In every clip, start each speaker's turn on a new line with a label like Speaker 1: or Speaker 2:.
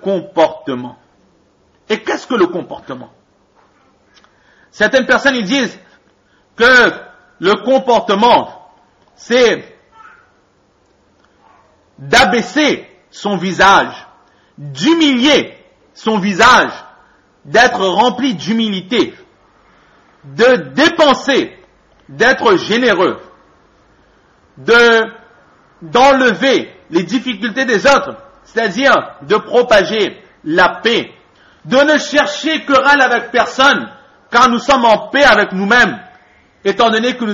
Speaker 1: comportement. Et qu'est-ce que le comportement? Certaines personnes ils disent que le comportement, c'est d'abaisser son visage, d'humilier son visage, d'être rempli d'humilité, de dépenser, d'être généreux, d'enlever les difficultés des autres, c'est-à-dire de propager la paix, de ne chercher querelle avec personne, car nous sommes en paix avec nous-mêmes, étant donné que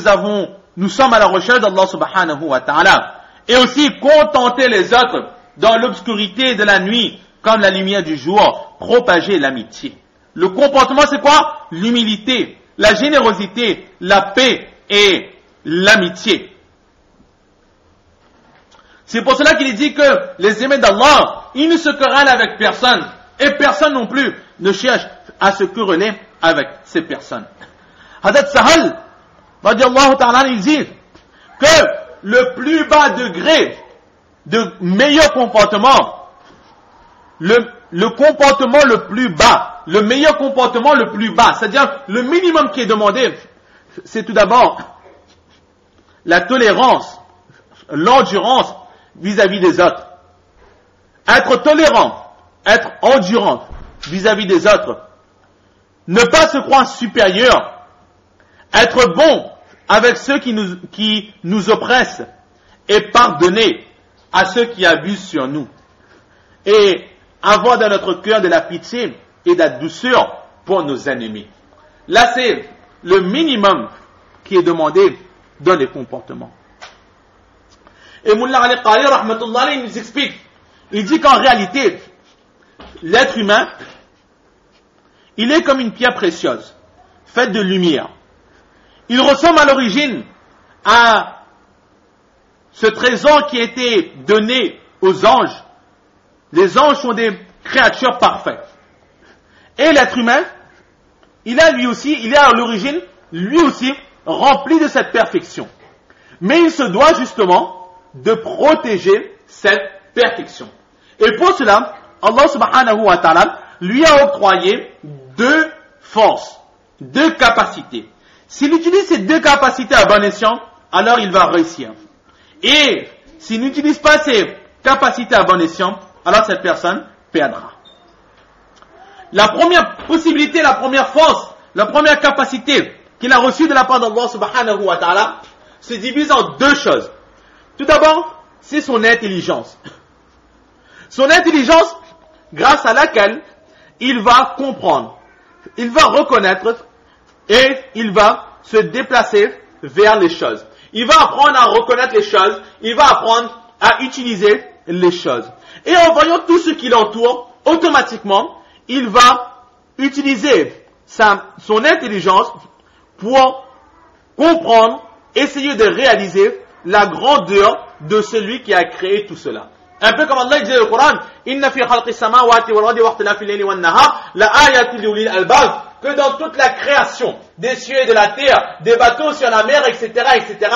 Speaker 1: nous sommes à la recherche d'Allah subhanahu wa ta'ala, et aussi contenter les autres dans l'obscurité de la nuit, comme la lumière du jour, propager l'amitié. Le comportement c'est quoi? L'humilité, la générosité, la paix et l'amitié. C'est pour cela qu'il est dit que les aimés d'Allah, ils ne se querellent avec personne, et personne non plus ne cherche à se quereller avec ces personnes. Hazrat Sahal, radiallahu ta'ala, il dit que le plus bas degré de meilleur comportement, le comportement le plus bas, le meilleur comportement le plus bas, c'est-à-dire le minimum qui est demandé, c'est tout d'abord la tolérance, l'endurance vis-à-vis des autres. Être tolérant, être endurant vis-à-vis des autres. Ne pas se croire supérieur. Être bon avec ceux qui nous oppressent. Et pardonner à ceux qui abusent sur nous. Et avoir dans notre cœur de la pitié et de la douceur pour nos ennemis. Là, c'est le minimum qui est demandé dans les comportements. Et Mullah Ali Qari, rahmatullah, il nous explique. Il dit qu'en réalité, l'être humain, il est comme une pierre précieuse, faite de lumière. Il ressemble à l'origine à ce trésor qui a été donné aux anges. Les anges sont des créatures parfaites. Et l'être humain, il est à l'origine, lui aussi, rempli de cette perfection. Mais il se doit justement de protéger cette perfection. Et pour cela, Allah subhanahu wa ta'ala lui a octroyé deux forces, deux capacités. S'il utilise ces deux capacités à bon escient, alors il va réussir. Et s'il n'utilise pas ces capacités à bon escient, alors cette personne perdra. La première possibilité, la première force, la première capacité qu'il a reçue de la part d'Allah subhanahu wa ta'ala se divise en deux choses. Tout d'abord, c'est son intelligence. Son intelligence, grâce à laquelle il va comprendre, il va reconnaître et il va se déplacer vers les choses. Il va apprendre à reconnaître les choses, il va apprendre à utiliser les choses. Et en voyant tout ce qui l'entoure, automatiquement, il va utiliser son intelligence pour comprendre, essayer de réaliser la grandeur de celui qui a créé tout cela. Un peu comme Allah dit dans le Coran, Inna fi khalqi samawati wal ardi wa ikhtilafi al-layli wan nahar la ayatin li ulil albab, que dans toute la création des cieux et de la terre, des bateaux sur la mer, etc., etc.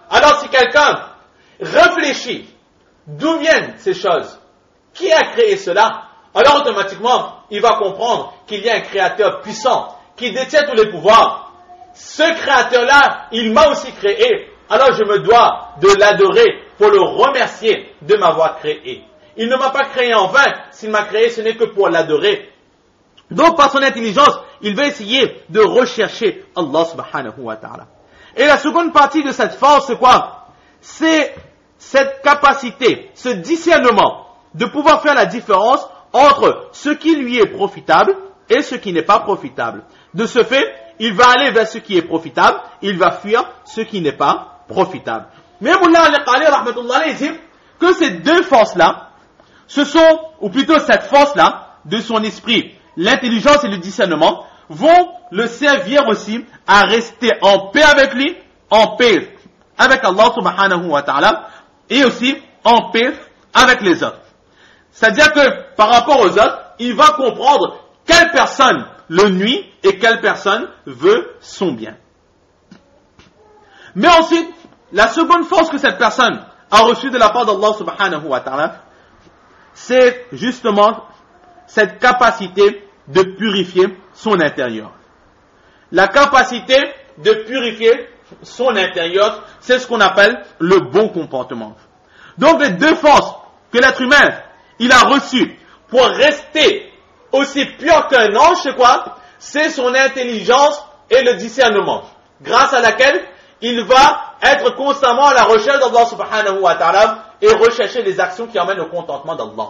Speaker 1: Alors si quelqu'un réfléchit d'où viennent ces choses, qui a créé cela, alors automatiquement il va comprendre qu'il y a un créateur puissant qui détient tous les pouvoirs. Ce créateur-là, il m'a aussi créé. Alors je me dois de l'adorer pour le remercier de m'avoir créé. Il ne m'a pas créé en vain. S'il m'a créé, ce n'est que pour l'adorer. Donc par son intelligence, il va essayer de rechercher Allah subhanahu wa ta'ala. Et la seconde partie de cette force, c'est quoi? C'est cette capacité, ce discernement de pouvoir faire la différence entre ce qui lui est profitable et ce qui n'est pas profitable. De ce fait, il va aller vers ce qui est profitable, il va fuir ce qui n'est pas profitable. Mais Mullah Ali Qari rahmatullah dit que ces deux forces-là, ce sont, ou plutôt cette force-là, de son esprit, l'intelligence et le discernement, vont le servir aussi à rester en paix avec lui, en paix avec Allah subhanahu wa ta'ala, et aussi en paix avec les autres. C'est-à-dire que par rapport aux autres, il va comprendre quelle personne le nuit et quelle personne veut son bien. Mais ensuite, la seconde force que cette personne a reçue de la part d'Allah subhanahu wa ta'ala, c'est justement cette capacité de purifier son intérieur. La capacité de purifier son intérieur, c'est ce qu'on appelle le bon comportement. Donc les deux forces que l'être humain il a reçues pour rester aussi pur qu'un ange, c'est quoi? C'est son intelligence et le discernement, grâce à laquelle il va être constamment à la recherche d'Allah subhanahu wa ta'ala et rechercher les actions qui amènent au contentement d'Allah.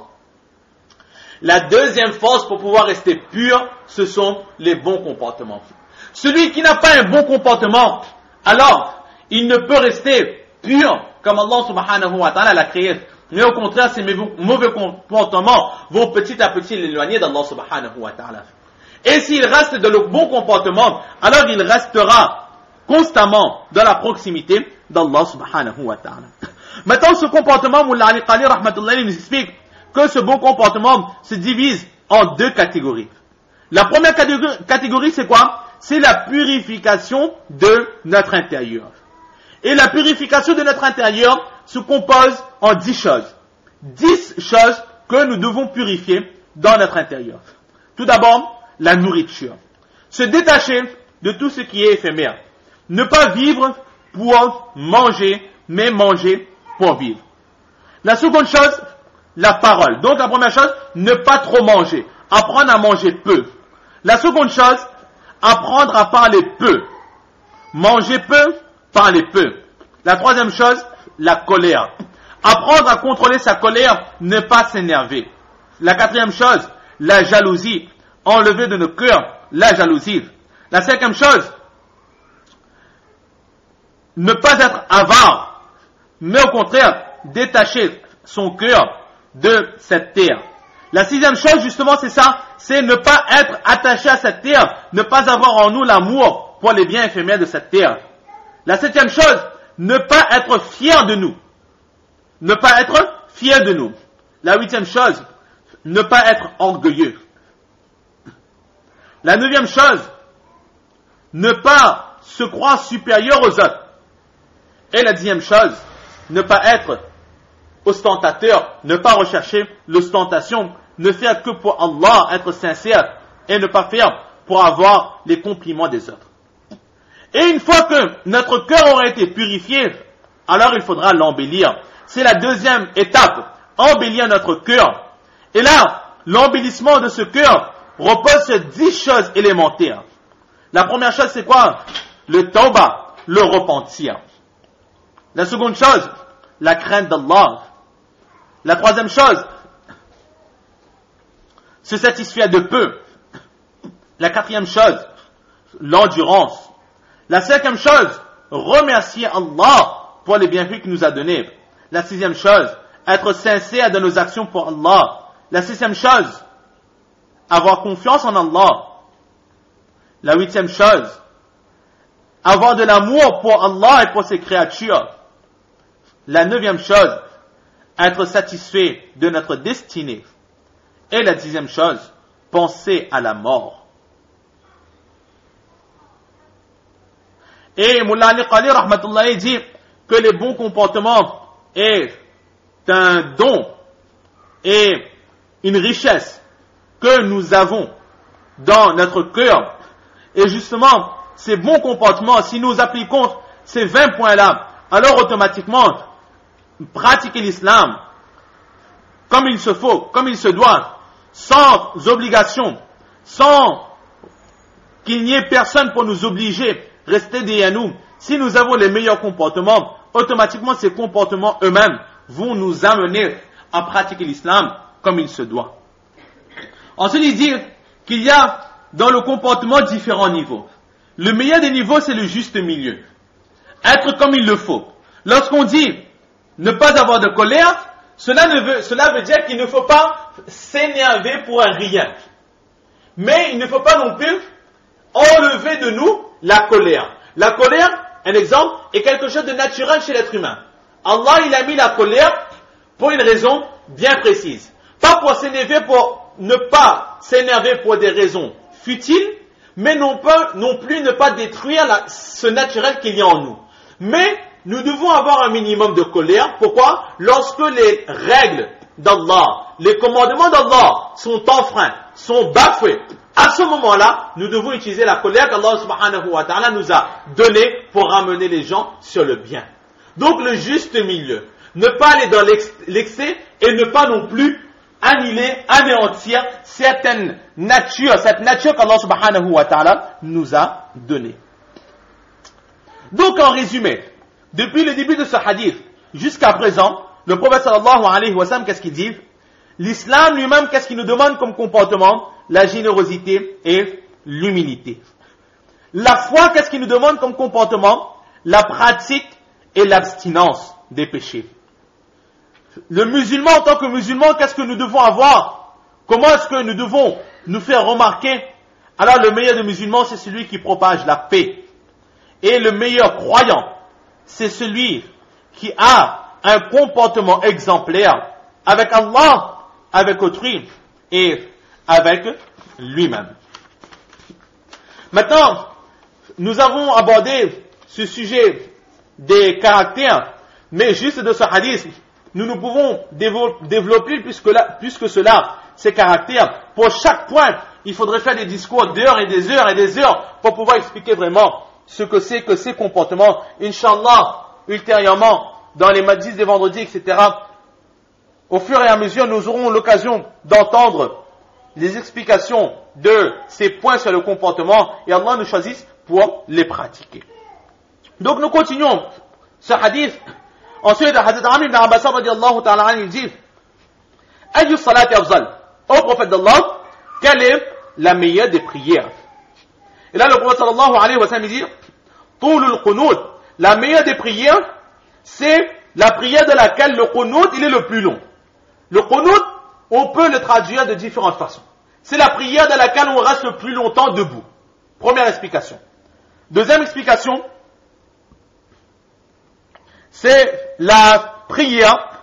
Speaker 1: La deuxième force pour pouvoir rester pur, ce sont les bons comportements. Celui qui n'a pas un bon comportement, alors il ne peut rester pur comme Allah subhanahu wa ta'ala l'a créé. Mais au contraire, ces mauvais comportements vont petit à petit l'éloigner d'Allah subhanahu wa ta'ala. Et s'il reste dans le bon comportement, alors il restera constamment dans la proximité d'Allah subhanahu wa ta'ala. Maintenant, ce comportement, Mullah Ali Qali rahmatullahi nous explique que ce bon comportement se divise en deux catégories. La première catégorie, c'est quoi? C'est la purification de notre intérieur. Et la purification de notre intérieur se compose en 10 choses. 10 choses que nous devons purifier dans notre intérieur. Tout d'abord, la nourriture. Se détacher de tout ce qui est éphémère. Ne pas vivre pour manger, mais manger pour vivre. La seconde chose, la parole. Donc la première chose, ne pas trop manger. Apprendre à manger peu. La seconde chose, apprendre à parler peu. Manger peu, parler peu. La troisième chose, la colère. Apprendre à contrôler sa colère, ne pas s'énerver. La quatrième chose, la jalousie. Enlever de nos cœurs la jalousie. La cinquième chose, ne pas être avare, mais au contraire, détacher son cœur de cette terre. La sixième chose, justement, c'est ça, c'est ne pas être attaché à cette terre, ne pas avoir en nous l'amour pour les biens éphémères de cette terre. La septième chose, ne pas être fier de nous. Ne pas être fier de nous. La huitième chose, ne pas être orgueilleux. La neuvième chose, ne pas se croire supérieur aux autres. Et la dixième chose, ne pas être ostentateur, ne pas rechercher l'ostentation, ne faire que pour Allah, être sincère, et ne pas faire pour avoir les compliments des autres. Et une fois que notre cœur aura été purifié, alors il faudra l'embellir. C'est la deuxième étape, embellir notre cœur. Et là, l'embellissement de ce cœur repose sur 10 choses élémentaires. La première chose, c'est quoi? Le tawbah, le repentir. La seconde chose, la crainte d'Allah. La troisième chose, se satisfaire de peu. La quatrième chose, l'endurance. La cinquième chose, remercier Allah pour les bienfaits qu'il nous a donnés. La sixième chose, être sincère dans nos actions pour Allah. La sixième chose, avoir confiance en Allah. La huitième chose, avoir de l'amour pour Allah et pour ses créatures. La neuvième chose, être satisfait de notre destinée. Et la dixième chose, penser à la mort. Et Mullah Ali Qali rahmatullahi dit que les bons comportements est un don et une richesse que nous avons dans notre cœur. Et justement, ces bons comportements, si nous appliquons ces 20 points-là, alors automatiquement, pratiquer l'islam comme il se faut, comme il se doit, sans obligation, sans qu'il n'y ait personne pour nous obliger, rester derrière nous. Si nous avons les meilleurs comportements, automatiquement ces comportements eux-mêmes vont nous amener à pratiquer l'islam comme il se doit. Ensuite, il dit qu'il y a dans le comportement différents niveaux. Le meilleur des niveaux, c'est le juste milieu. Être comme il le faut. Lorsqu'on dit ne pas avoir de colère, cela veut dire qu'il ne faut pas s'énerver pour un rien. Mais il ne faut pas non plus enlever de nous la colère. La colère, un exemple, est quelque chose de naturel chez l'être humain. Allah, il a mis la colère pour une raison bien précise. Pas pour s'énerver, pour ne pas s'énerver pour des raisons futiles, mais non plus ne pas détruire ce naturel qu'il y a en nous. Mais nous devons avoir un minimum de colère. Pourquoi? Lorsque les règles d'Allah, les commandements d'Allah sont enfreints, sont bafoués, à ce moment-là, nous devons utiliser la colère qu'Allah subhanahu wa ta'ala nous a donnée pour ramener les gens sur le bien. Donc le juste milieu, ne pas aller dans l'excès et ne pas non plus annihiler, anéantir cette nature qu'Allah subhanahu wa ta'ala nous a donnée. Donc en résumé, depuis le début de ce hadith jusqu'à présent, le prophète sallallahu alayhi wa sallam, qu'est-ce qu'il dit? L'islam lui-même, qu'est-ce qu'il nous demande comme comportement? La générosité et l'humilité. La foi, qu'est-ce qu'il nous demande comme comportement? La pratique et l'abstinence des péchés. Le musulman, en tant que musulman, qu'est-ce que nous devons avoir? Comment est-ce que nous devons nous faire remarquer? Alors le meilleur des musulmans, c'est celui qui propage la paix. Et le meilleur croyant, c'est celui qui a un comportement exemplaire avec Allah, avec autrui et avec lui-même. Maintenant, nous avons abordé ce sujet des caractères, mais juste de ce hadith, nous ne pouvons développer plus que cela, ces caractères. Pour chaque point, il faudrait faire des discours d'heures et des heures et des heures pour pouvoir expliquer vraiment ce que c'est que ces comportements. Inch'Allah, ultérieurement, dans les majlis des vendredis, etc., au fur et à mesure, nous aurons l'occasion d'entendre les explications de ces points sur le comportement et Allah nous choisisse pour les pratiquer. Donc nous continuons ce hadith. Ensuite, le hadith d'Amir ibn Abbas radiallahu ta'ala anhu, il dit: Ayu salati afzal. Ô prophète d'Allah, quelle est la meilleure des prières? Et là, le prophète sallallahu alayhi wa sallam, il dit: Tulul qunut. La meilleure des prières, c'est la prière de laquelle le qunut, il est le plus long. Le qunut, on peut le traduire de différentes façons. C'est la prière dans laquelle on reste le plus longtemps debout. Première explication. Deuxième explication, c'est la prière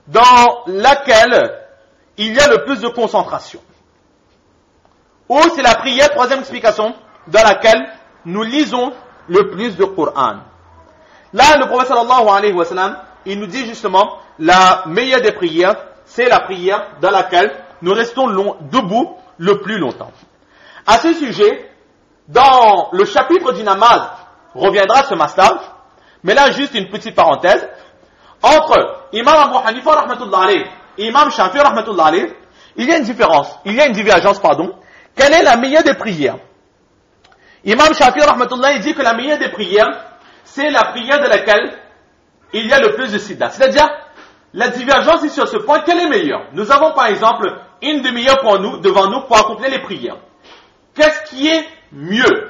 Speaker 1: dans laquelle il y a le plus de concentration. Ou c'est la prière, troisième explication, dans laquelle nous lisons le plus de Coran. Là, le prophète sallallahu alayhi wa sallam, il nous dit justement, la meilleure des prières, c'est la prière dans laquelle nous restons debout le plus longtemps. À ce sujet, dans le chapitre du namaz, reviendra ce masla, mais là juste une petite parenthèse, entre Imam Abu Hanifa rahmatullah alayhi et Imam Shafi rahmatullah alayhi, il y a une divergence, quelle est la meilleure des prières? Imam Shafi rahmatullah il dit que la meilleure des prières, c'est la prière de laquelle il y a le plus de sidda. C'est-à-dire, la divergence est sur ce point, quelle est meilleure? Nous avons par exemple une demi-heure devant nous pour accomplir les prières. Qu'est-ce qui est mieux?